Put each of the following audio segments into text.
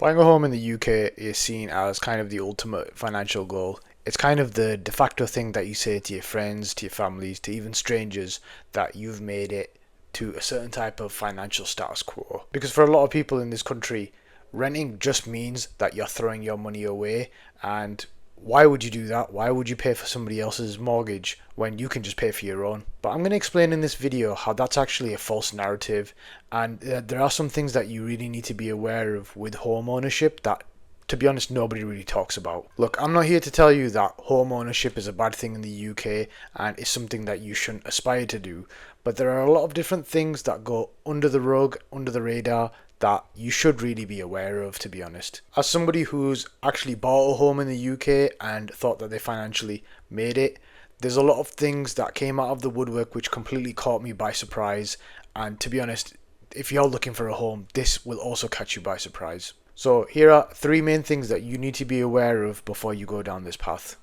Buying a home in the UK is seen as kind of the ultimate financial goal. It's kind of the de facto thing that you say to your friends, to your families, to even strangers that you've made it to a certain type of financial status quo. Because for a lot of people in this country, renting just means that you're throwing your money away. And why would you do that? Why would you pay for somebody else's mortgage when you can just pay for your own? But I'm going to explain in this video how that's actually a false narrative, and there are some things that you really need to be aware of with home ownership that, to be honest, nobody really talks about. Look, I'm not here to tell you that home ownership is a bad thing in the UK and is something that you shouldn't aspire to do, but there are a lot of different things that go under the rug, under the radar, that you should really be aware of, to be honest. As somebody who's actually bought a home in the UK and thought that they financially made it, there's a lot of things that came out of the woodwork which completely caught me by surprise, and to be honest, if you're looking for a home, this will also catch you by surprise. So here are three main things that you need to be aware of before you go down this path.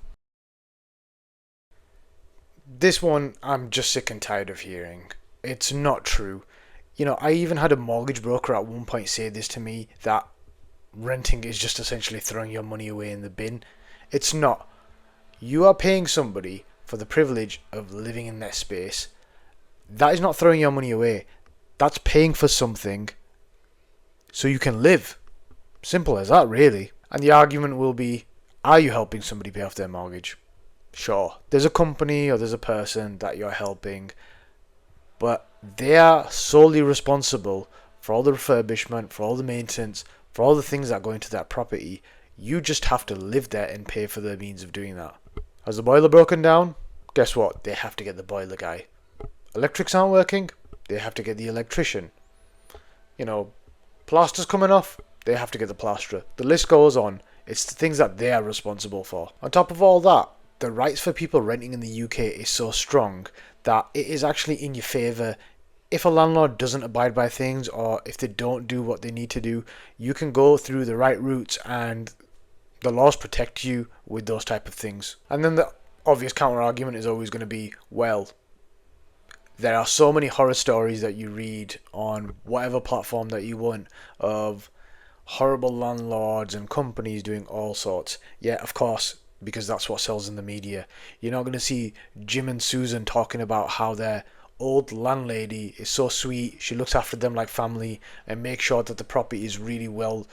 This one I'm just sick and tired of hearing. It's not true. I even had a mortgage broker at one point say this to me, that renting is just essentially throwing your money away in the bin. It's not. You are paying somebody for the privilege of living in their space. That is not throwing your money away. That's paying for something so you can live. Simple as that, really. And the argument will be, are you helping somebody pay off their mortgage? Sure, there's a company or there's a person that you're helping, but they are solely responsible for all the refurbishment, for all the maintenance, for all the things that go into that property. You just have to live there and pay for the means of doing that. Has the boiler broken down? Guess what? They have to get the boiler guy. Electrics aren't working? They have to get the electrician. Plaster's coming off? They have to get the plasterer. The list goes on. It's the things that they are responsible for. On top of all that, the rights for people renting in the UK is so strong that it is actually in your favour. If a landlord doesn't abide by things, or if they don't do what they need to do, you can go through the right routes and the laws protect you with those type of things. And then the obvious counter argument is always going to be, well, there are so many horror stories that you read on whatever platform that you want of horrible landlords and companies doing all sorts. Yeah, of course, because that's what sells in the media. You're not going to see Jim and Susan talking about how their old landlady is so sweet, she looks after them like family and makes sure that the property is really well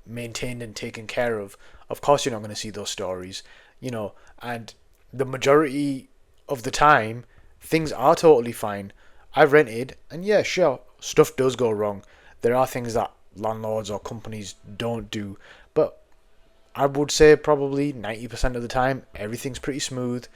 maintained and taken care of. Of course you're not going to see those stories, and the majority of the time things are totally fine. I've rented, and yeah, sure, stuff does go wrong. There are things that landlords or companies don't do, but I would say probably 90% of the time everything's pretty smooth,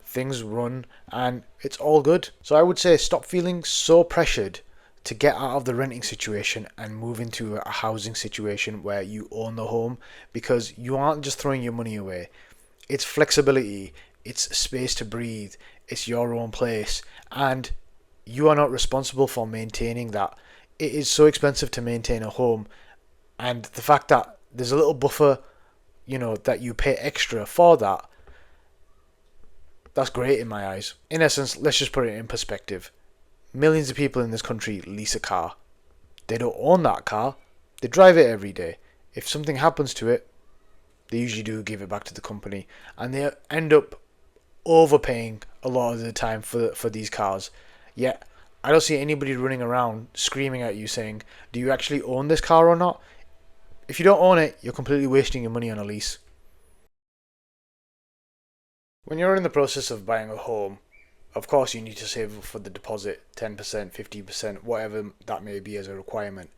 things run, and it's all good. So I would say stop feeling so pressured to get out of the renting situation and move into a housing situation where you own the home, because you aren't just throwing your money away. It's flexibility, it's space to breathe, it's your own place, and you are not responsible for maintaining that. It is so expensive to maintain a home, and the fact that there's a little buffer, that you pay extra for that, that's great in my eyes. In essence, let's just put it in perspective. Millions of people in this country lease a car. They don't own that car, they drive it every day. If something happens to it, they usually do give it back to the company, and they end up overpaying a lot of the time for these cars. Yet I don't see anybody running around screaming at you saying, do you actually own this car or not? If you don't own it, you're completely wasting your money on a lease. When you're in the process of buying a home, of course you need to save up for the deposit, 10%, 15%, whatever that may be as a requirement.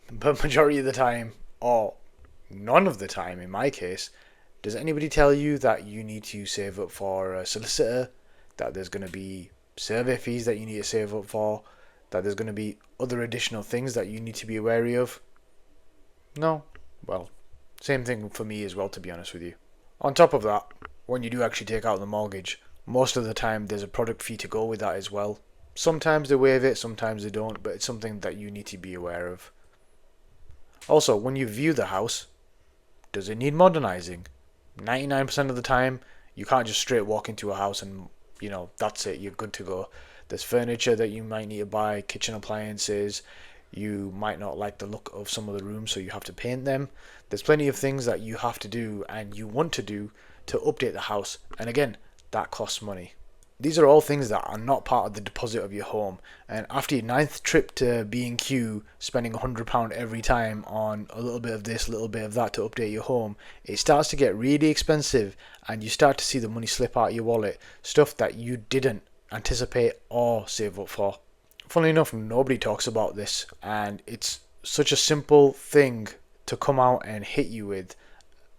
But majority of the time, or none of the time in my case, does anybody tell you that you need to save up for a solicitor, that there's going to be survey fees that you need to save up for, that there's going to be other additional things that you need to be wary of? No. Well, same thing for me as well, to be honest with you. On top of that, when you do actually take out the mortgage, most of the time there's a product fee to go with that as well. Sometimes they waive it, sometimes they don't, but it's something that you need to be aware of. Also, when you view the house, does it need modernizing? 99% of the time, you can't just straight walk into a house and, that's it, you're good to go. There's furniture that you might need to buy, kitchen appliances. You might not like the look of some of the rooms, so you have to paint them. There's plenty of things that you have to do and you want to do to update the house. And again, that costs money. These are all things that are not part of the deposit of your home. And after your 9th trip to B&Q, spending £100 every time on a little bit of this, a little bit of that to update your home, it starts to get really expensive and you start to see the money slip out of your wallet. Stuff that you didn't anticipate or save up for. Funnily enough, nobody talks about this, and it's such a simple thing to come out and hit you with,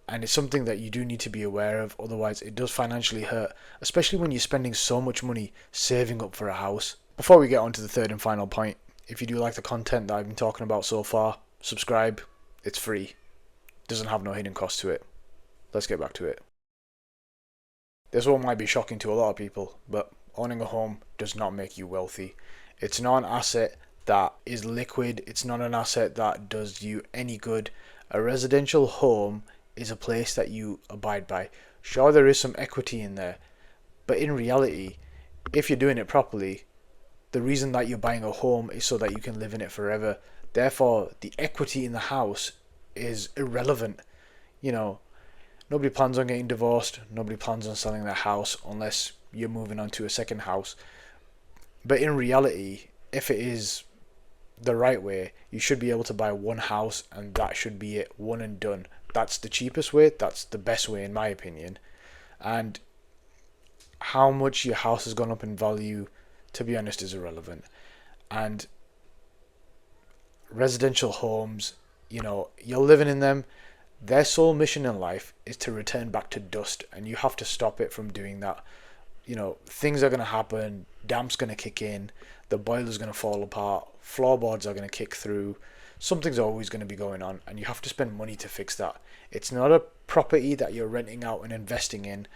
and it's something that you do need to be aware of, otherwise it does financially hurt, especially when you're spending so much money saving up for a house. Before we get on to the third and final point, if you do like the content that I've been talking about so far, subscribe. It's free. Doesn't have no hidden cost to it. Let's get back to it. This one might be shocking to a lot of people, but owning a home does not make you wealthy. It's not an asset that is liquid. It's not an asset that does you any good. A residential home is a place that you abide by. Sure, there is some equity in there, but in reality, if you're doing it properly, the reason that you're buying a home is so that you can live in it forever. Therefore, the equity in the house is irrelevant. You know, nobody plans on getting divorced. Nobody plans on selling their house unless you're moving on to a second house. But in reality, if it is the right way, you should be able to buy one house and that should be it, one and done. That's the cheapest way, that's the best way in my opinion. And how much your house has gone up in value, to be honest, is irrelevant. And residential homes, you know, you're living in them. Their sole mission in life is to return back to dust, and you have to stop it from doing that. You know, things are going to happen, damp's going to kick in, the boiler's going to fall apart, floorboards are going to kick through, something's always going to be going on, and you have to spend money to fix that. It's not a property that you're renting out and investing in.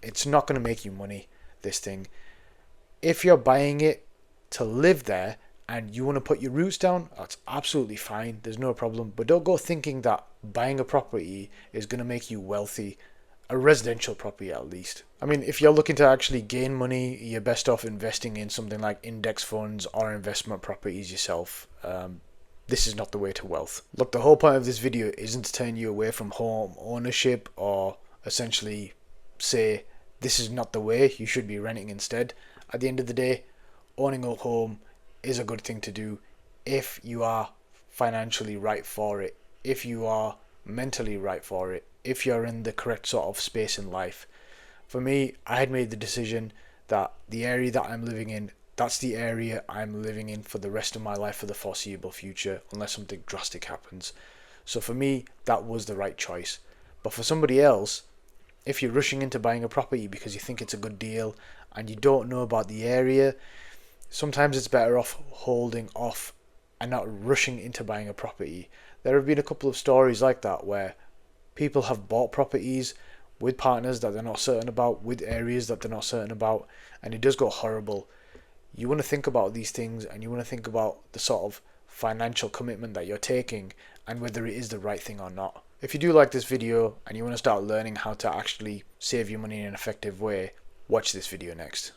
It's not going to make you money, this thing. If you're buying it to live there and you want to put your roots down, that's absolutely fine, there's no problem. But don't go thinking that buying a property is going to make you wealthy. A residential property at least. I mean, if you're looking to actually gain money, you're best off investing in something like index funds or investment properties yourself. This is not the way to wealth. Look, the whole point of this video isn't to turn you away from home ownership or essentially say this is not the way, you should be renting instead. At the end of the day, owning a home is a good thing to do if you are financially right for it, if you are mentally right for it, if you're in the correct sort of space in life. For me, I had made the decision that the area that I'm living in, that's the area I'm living in for the rest of my life for the foreseeable future, unless something drastic happens. So for me, that was the right choice. But for somebody else, if you're rushing into buying a property because you think it's a good deal and you don't know about the area, sometimes it's better off holding off and not rushing into buying a property. There have been a couple of stories like that where people have bought properties with partners that they're not certain about, with areas that they're not certain about, and it does go horrible. You want to think about these things, and you want to think about the sort of financial commitment that you're taking and whether it is the right thing or not. If you do like this video and you want to start learning how to actually save your money in an effective way, watch this video next.